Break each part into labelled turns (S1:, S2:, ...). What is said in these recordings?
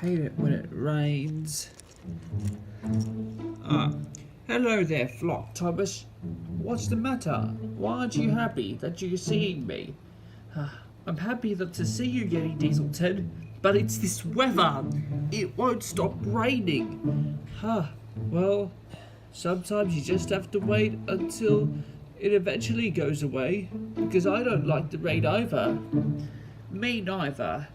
S1: hate it when it rains. Ah, hello there, Flock Thomas. What's the matter? Why aren't you happy that you're seeing me? I'm happy to see you, Yeti Dieselton, but it's this weather. It won't stop raining. Well, sometimes you just have to wait until it eventually goes away, because I don't like the rain either. Me neither.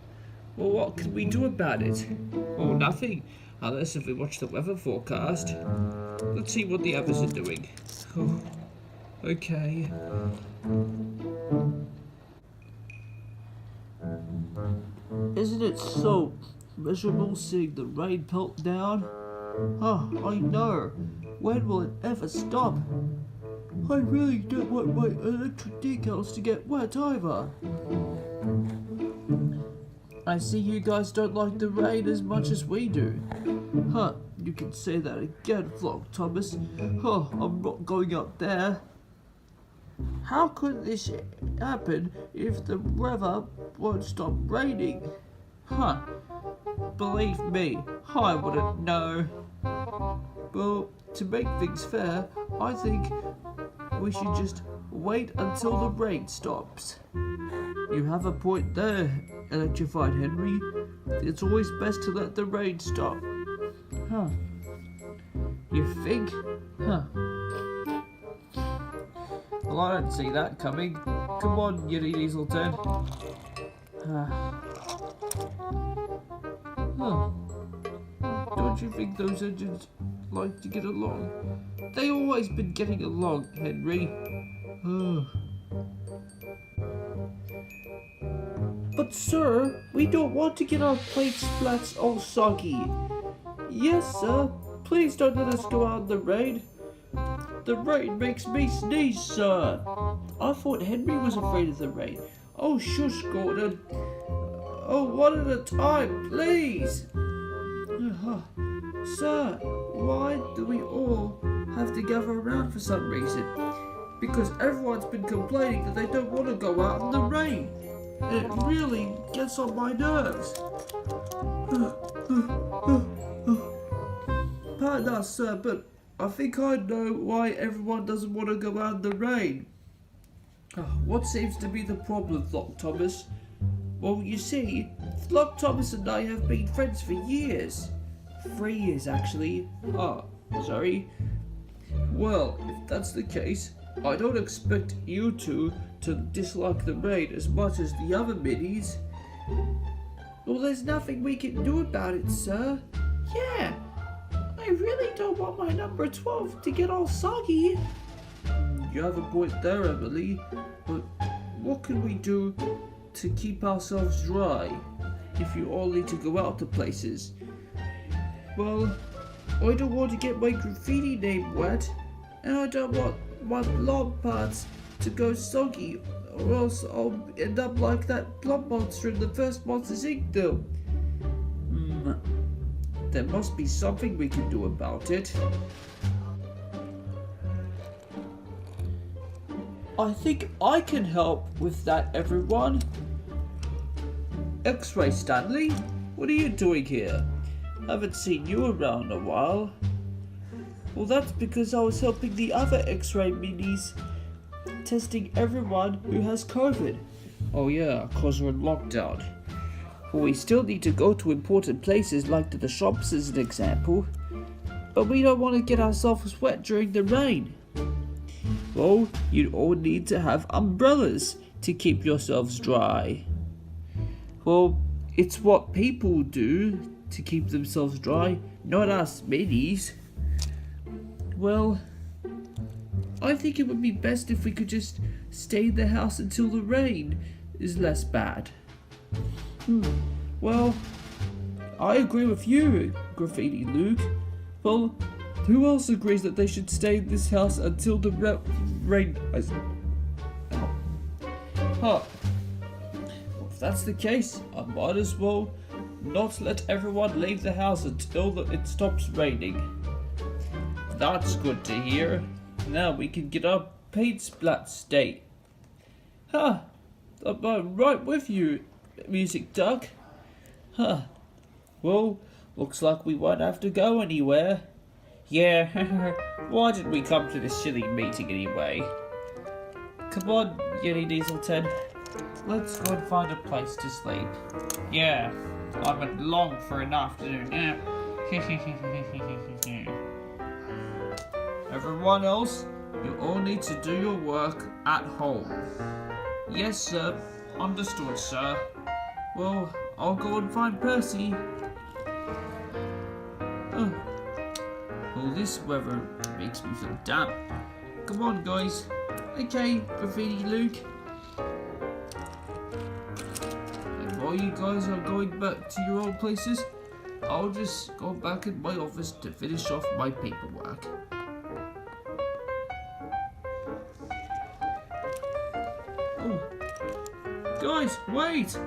S1: Well, what can we do about it? Well, nothing, unless if we watch the weather forecast. Let's see what the others are doing. Oh, okay. Isn't it so miserable seeing the rain pelt down? I know. When will it ever stop? I really don't want my electric decals to get wet either. I see you guys don't like the rain as much as we do. You can say that again, Flock Thomas. I'm not going up there. How could this happen if the weather won't stop raining? Believe me, I wouldn't know. Well, to make things fair, I think we should just wait until the rain stops. You have a point there, Electrified Henry. It's always best to let the rain stop. You think? Well, I don't see that coming. Come on, Yeti Dieselton. Don't you think those engines like to get along? They always been getting along, Henry. But sir, we don't want to get our plate splats all soggy. Yes, sir. Please don't let us go out in the rain. The rain makes me sneeze, sir. I thought Henry was afraid of the rain. Oh, shush, Gordon. Oh, one at a time, please. Sir, why do we all have to gather around for some reason? Because everyone's been complaining that they don't want to go out in the rain. And it really gets on my nerves. Pardon us, sir, but I think I know why everyone doesn't want to go out in the rain. What seems to be the problem, Flock Thomas? Well, you see, Flock Thomas and I have been friends for years. 3 years, actually. Sorry. Well, if that's the case, I don't expect you two to dislike the rain as much as the other minis. Well, there's nothing we can do about it, sir. Yeah, I really don't want my number 12 to get all soggy. You have a point there, Emily, but what can we do to keep ourselves dry if you all need to go out to places? Well, I don't want to get my graffiti name wet, and I don't want my blob parts to go soggy, or else I'll end up like that blob monster in the first Monsters Inc. film. There must be something we can do about it. I think I can help with that, everyone. X-Ray Stanley, what are you doing here? Haven't seen you around in a while. Well, that's because I was helping the other X-Ray minis, testing everyone who has COVID. Oh yeah, cause we're in lockdown. Well, we still need to go to important places like to the shops as an example, but we don't want to get ourselves wet during the rain. Well, you all need to have umbrellas to keep yourselves dry. Well, it's what people do to keep themselves dry, not us minis. Well, I think it would be best if we could just stay in the house until the rain is less bad. Well, I agree with you, Graffiti Luke. Well, who else agrees that they should stay in this house until the rain... Well, if that's the case, I might as well not let everyone leave the house until it stops raining. That's good to hear. Now we can get our paint splat state. I'm right with you, Music Duck. Well, looks like we won't have to go anywhere. Yeah, why did we come to this silly meeting anyway? Come on, Yeti Dieselton. Let's go and find a place to sleep. Yeah, I've been long for an afternoon nap. Everyone else, you all need to do your work at home. Yes, sir. Understood, sir. Well, I'll go and find Percy. Oh. Well, this weather makes me feel damp. Come on, guys. Okay, Graffiti Luke. And while you guys are going back to your old places, I'll just go back in my office to finish off my paperwork. Oh, guys, wait!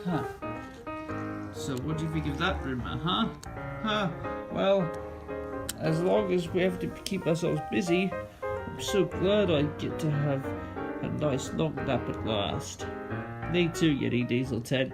S1: Huh. So what do you think of that rumor, huh? Huh, well, as long as we have to keep ourselves busy, I'm so glad I get to have a nice long nap at last. Me too, Yeti Diesel 10.